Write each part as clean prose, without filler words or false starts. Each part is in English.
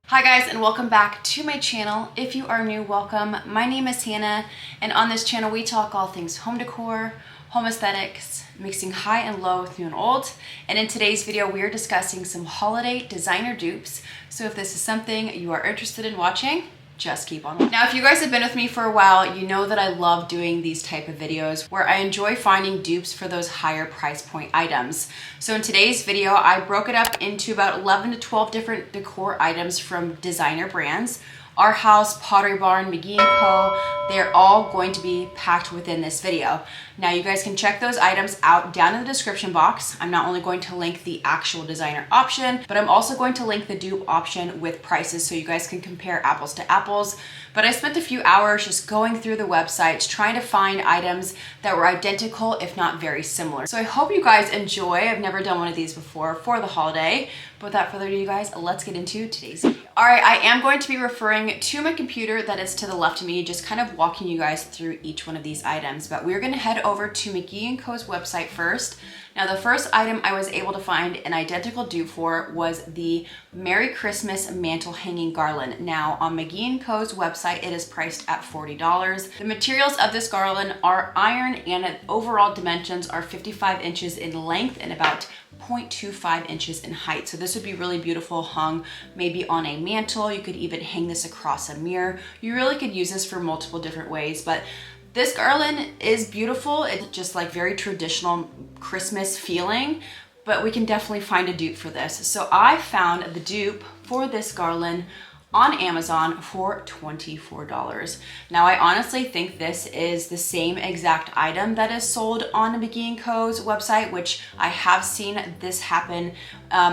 Hi guys, and welcome back to my channel. If you are new, welcome. My name is Hannah, and on this channel we talk all things home decor, home aesthetics, mixing high and low with new and old. And in today's video we are discussing some holiday designer dupes. So if this is something you are interested in watching, just keep on. Now, if you guys have been with me for a while, you know that I love doing these type of videos where I enjoy finding dupes for those higher price point items. So in today's video, I broke it up into about 11 to 12 different decor items from designer brands. Arhaus, Pottery Barn, McGee Co, they're all going to be packed within this video. Now you guys can check those items out down in the description box. I'm not only going to link the actual designer option, but I'm also going to link the dupe option with prices so you guys can compare apples to apples. But I spent a few hours just going through the websites trying to find items that were identical, if not very similar. So I hope you guys enjoy. I've never done one of these before for the holiday. But without further ado, you guys, let's get into today's video. All right, I am going to be referring to my computer that is to the left of me, just kind of walking you guys through each one of these items. But we're gonna head over to McGee Co's website first. Now, the first item I was able to find an identical dupe for was the Merry Christmas Mantle Hanging Garland. Now, on McGee Co's website, it is priced at $40. The materials of this garland are iron, and overall dimensions are 55 inches in length and about 0.25 inches in height. So this would be really beautiful hung maybe on a mantle. You could even hang this across a mirror. You really could use this for multiple different ways, but this garland is beautiful. It's just like very traditional Christmas feeling, but we can definitely find a dupe for this. So I found the dupe for this garland on Amazon for $24. Now, I honestly think this is the same exact item that is sold on McGee Co's website, which I have seen this happen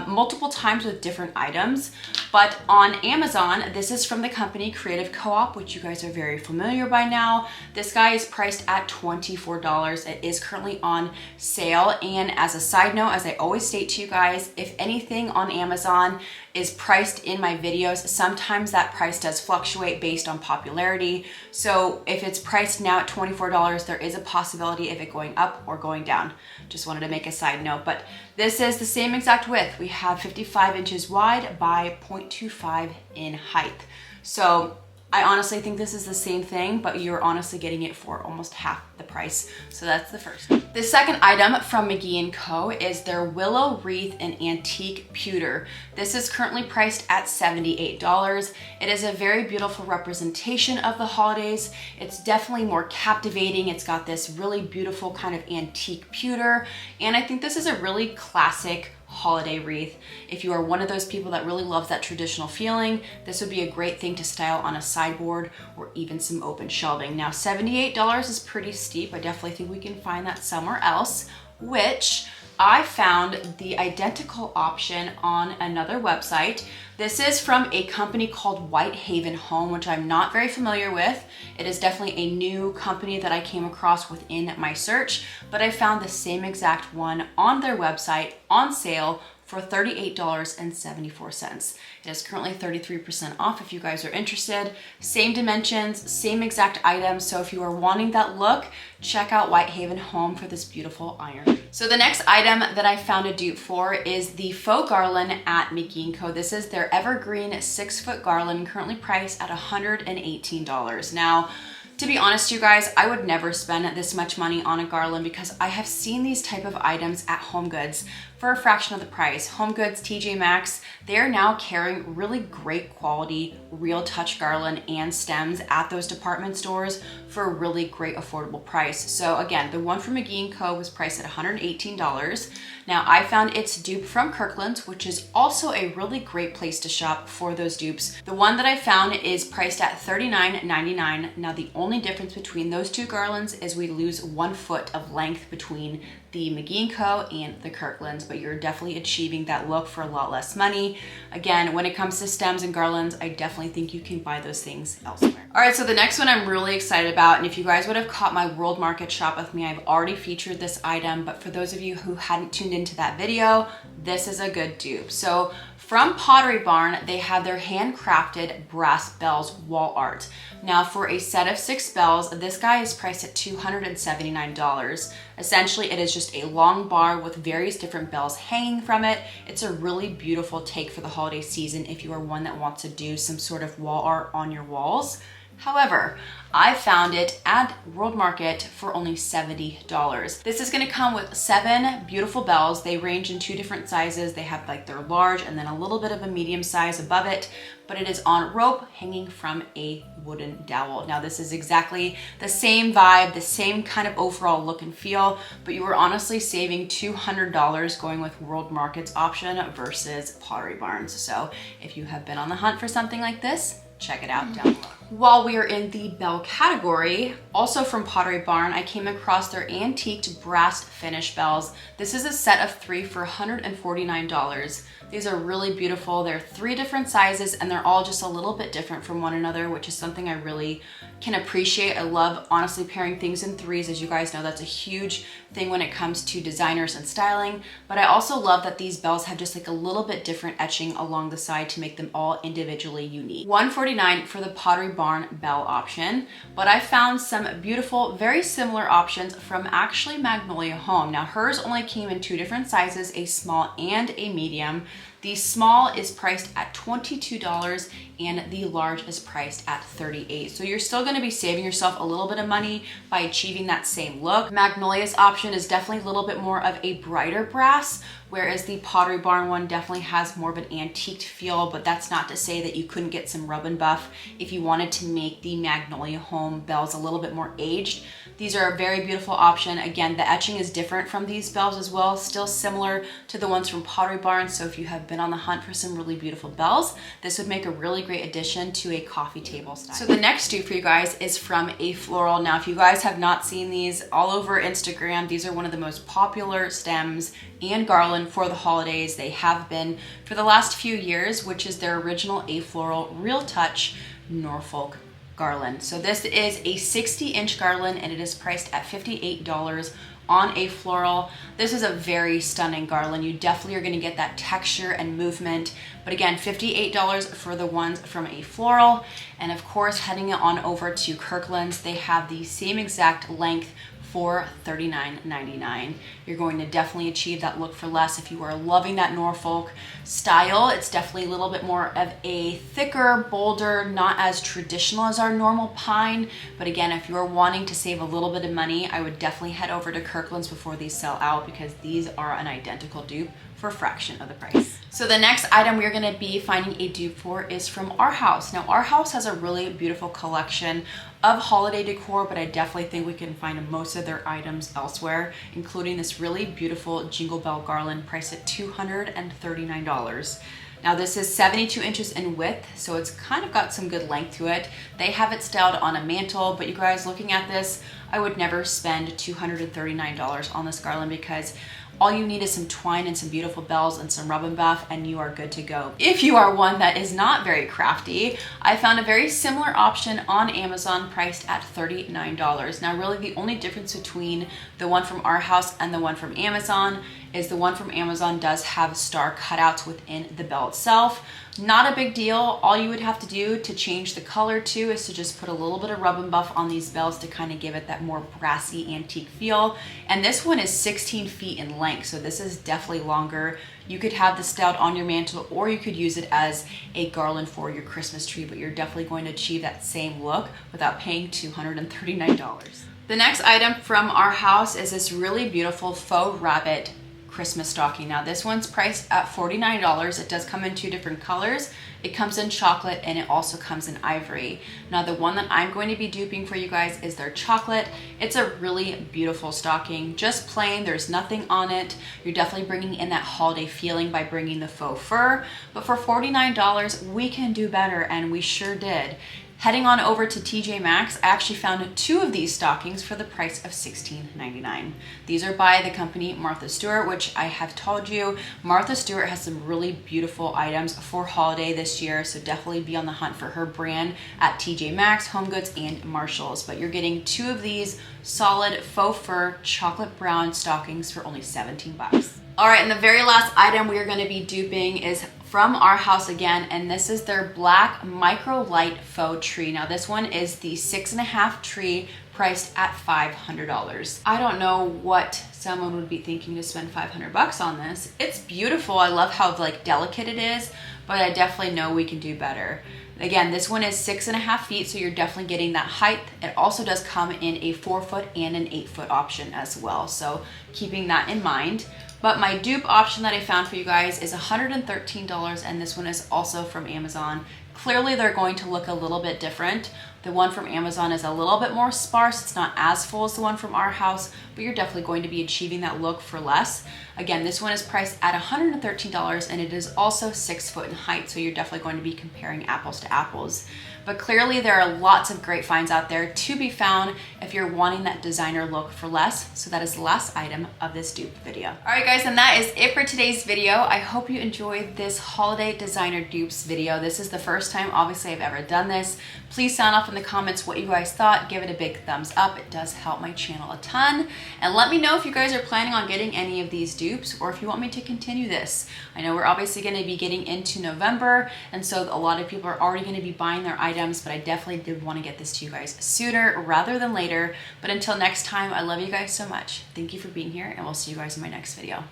multiple times with different items. But on Amazon, this is from the company Creative Co-op, which you guys are very familiar by now. This guy is priced at $24. It is currently on sale. And as a side note, as I always state to you guys, if anything on Amazon is priced in my videos, sometimes that price does fluctuate based on popularity. So if it's priced now at $24, there is a possibility of it going up or going down. Just wanted to make a side note, but this is the same exact width. We have 55 inches wide by 0.25 in height. So I honestly think this is the same thing, but you're honestly getting it for almost half the price. So that's the first. The second item from McGee Co is their Willow Wreath and Antique Pewter. This is currently priced at $78. It is a very beautiful representation of the holidays. It's definitely more captivating. It's got this really beautiful kind of antique pewter. And I think this is a really classic holiday wreath. If you are one of those people that really loves that traditional feeling, this would be a great thing to style on a sideboard or even some open shelving. Now, $78 is pretty steep. I definitely think we can find that somewhere else, which I found the identical option on another website. This is from a company called Whitehaven Home, which I'm not very familiar with. It is definitely a new company that I came across within my search, but I found the same exact one on their website on sale for $38.74. It is currently 33% off if you guys are interested. Same dimensions, same exact items. So if you are wanting that look, check out Whitehaven Home for this beautiful iron. So the next item that I found a dupe for is the Faux Garland at McGee Co. This is their evergreen 6-foot garland, currently priced at $118. Now, to be honest, you guys, I would never spend this much money on a garland because I have seen these type of items at HomeGoods for a fraction of the price. HomeGoods, TJ Maxx, they're now carrying really great quality, real touch garland and stems at those department stores for a really great affordable price. So again, the one from McGee Co was priced at $118. Now, I found its dupe from Kirkland's, which is also a really great place to shop for those dupes. The one that I found is priced at $39.99. Now, the only difference between those two garlands is we lose 1 foot of length between the McGee Co and the Kirkland's, but you're definitely achieving that look for a lot less money. Again, when it comes to stems and garlands, I definitely think you can buy those things elsewhere. All right, so the next one I'm really excited about, and if you guys would have caught my World Market shop with me, I've already featured this item, but for those of you who hadn't tuned into that video, this is a good dupe. So From Pottery Barn, they have their handcrafted brass bells wall art. Now for a set of 6 bells, this guy is priced at $279. Essentially, it is just a long bar with various different bells hanging from it. It's a really beautiful take for the holiday season if you are one that wants to do some sort of wall art on your walls. However, I found it at World Market for only $70. This is gonna come with 7 beautiful bells. They range in 2 different sizes. They have like their large and then a little bit of a medium size above it, but it is on rope hanging from a wooden dowel. Now this is exactly the same vibe, the same kind of overall look and feel, but you are honestly saving $200 going with World Market's option versus Pottery Barn's. So if you have been on the hunt for something like this, check it out down below. While we are in the bell category, also from Pottery Barn, I came across their antiqued brass finish bells. This is a set of 3 for $149. These are really beautiful. They're 3 different sizes and they're all just a little bit different from one another, which is something I really can appreciate. I love honestly pairing things in 3s. As you guys know, that's a huge thing when it comes to designers and styling. But I also love that these bells have just like a little bit different etching along the side to make them all individually unique. $149 for the Pottery Barn bell option, but I found some beautiful, very similar options from actually Magnolia Home. Now hers only came in 2 different sizes, a small and a medium. The small is priced at $22 and the large is priced at $38. So you're still gonna be saving yourself a little bit of money by achieving that same look. Magnolia's option is definitely a little bit more of a brighter brass, whereas the Pottery Barn one definitely has more of an antiqued feel, but that's not to say that you couldn't get some rub and buff if you wanted to make the Magnolia Home bells a little bit more aged. These are a very beautiful option. Again, the etching is different from these bells as well, still similar to the ones from Pottery Barn. So if you have been on the hunt for some really beautiful bells, this would make a really great addition to a coffee table style. So the next dupe for you guys is from Afloral. Now, if you guys have not seen these all over Instagram, these are one of the most popular stems and garland for the holidays. They have been for the last few years, which is their original Afloral Real Touch Norfolk Garland. So this is a 60-inch garland and it is priced at $58 on Afloral. This is a very stunning garland. You definitely are going to get that texture and movement, but again, $58 for the ones from Afloral. And of course, heading on over to Kirkland's, they have the same exact length for $39.99. You're going to definitely achieve that look for less if you are loving that Norfolk style. It's definitely a little bit more of a thicker, bolder, not as traditional as our normal pine. But again, if you're wanting to save a little bit of money, I would definitely head over to Kirkland's before these sell out, because these are an identical dupe for a fraction of the price. So the next item we're gonna be finding a dupe for is from Arhaus. Now Arhaus has a really beautiful collection of holiday decor, but I definitely think we can find most of their items elsewhere, including this really beautiful Jingle Bell garland priced at $239. Now this is 72 inches in width, so it's kind of got some good length to it. They have it styled on a mantle, but you guys, looking at this, I would never spend $239 on this garland, because all you need is some twine and some beautiful bells and some rub and buff, and you are good to go. If you are one that is not very crafty, I found a very similar option on Amazon priced at $39. Now really the only difference between the one from Arhaus and the one from Amazon is the one from Amazon does have star cutouts within the bell itself. Not a big deal. All you would have to do to change the color too is to just put a little bit of rub and buff on these bells to kind of give it that more brassy antique feel. And this one is 16 feet in length, so this is definitely longer. You could have this styled on your mantle, or you could use it as a garland for your Christmas tree, but you're definitely going to achieve that same look without paying $239. The next item from Arhaus is this really beautiful faux rabbit Christmas stocking. Now this one's priced at $49. It does come in 2 different colors. It comes in chocolate and it also comes in ivory. Now the one that I'm going to be duping for you guys is their chocolate. It's a really beautiful stocking, just plain, there's nothing on it. You're definitely bringing in that holiday feeling by bringing the faux fur, but for $49 we can do better, and we sure did. Heading on over to TJ Maxx, I actually found 2 of these stockings for the price of $16.99. These are by the company Martha Stewart, which I have told you, Martha Stewart has some really beautiful items for holiday this year, so definitely be on the hunt for her brand at TJ Maxx, Home Goods, and Marshalls. But you're getting 2 of these solid faux fur chocolate brown stockings for only 17 bucks. All right, and the very last item we are going to be duping is from Arhaus again, and this is their black micro light faux tree. Now this one is the 6.5 tree, priced at $500. I don't know what someone would be thinking to spend 500 bucks on this. It's beautiful. I love how like delicate it is, but I definitely know we can do better. Again, this one is 6.5 feet, so you're definitely getting that height. It also does come in a 4-foot and an 8-foot option as well, so keeping that in mind. But my dupe option that I found for you guys is $113, and this one is also from Amazon. Clearly they're going to look a little bit different. The one from Amazon is a little bit more sparse. It's not as full as the one from Arhaus, but you're definitely going to be achieving that look for less. Again, this one is priced at $113, and it is also 6 foot in height, so you're definitely going to be comparing apples to apples. But clearly there are lots of great finds out there to be found if you're wanting that designer look for less. So that is the last item of this dupe video. All right guys, and that is it for today's video. I hope you enjoyed this holiday designer dupes video. This is the first time obviously I've ever done this. Please sound off in the comments what you guys thought. Give it a big thumbs up. It does help my channel a ton. And let me know if you guys are planning on getting any of these dupes or if you want me to continue this. I know we're obviously going to be getting into November, and so a lot of people are already going to be buying their items, but I definitely did want to get this to you guys sooner rather than later. But until next time, I love you guys so much. Thank you for being here, and we'll see you guys in my next video.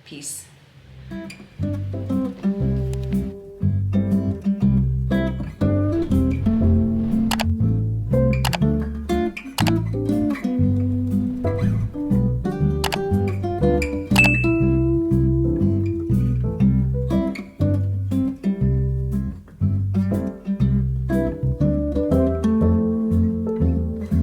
Peace.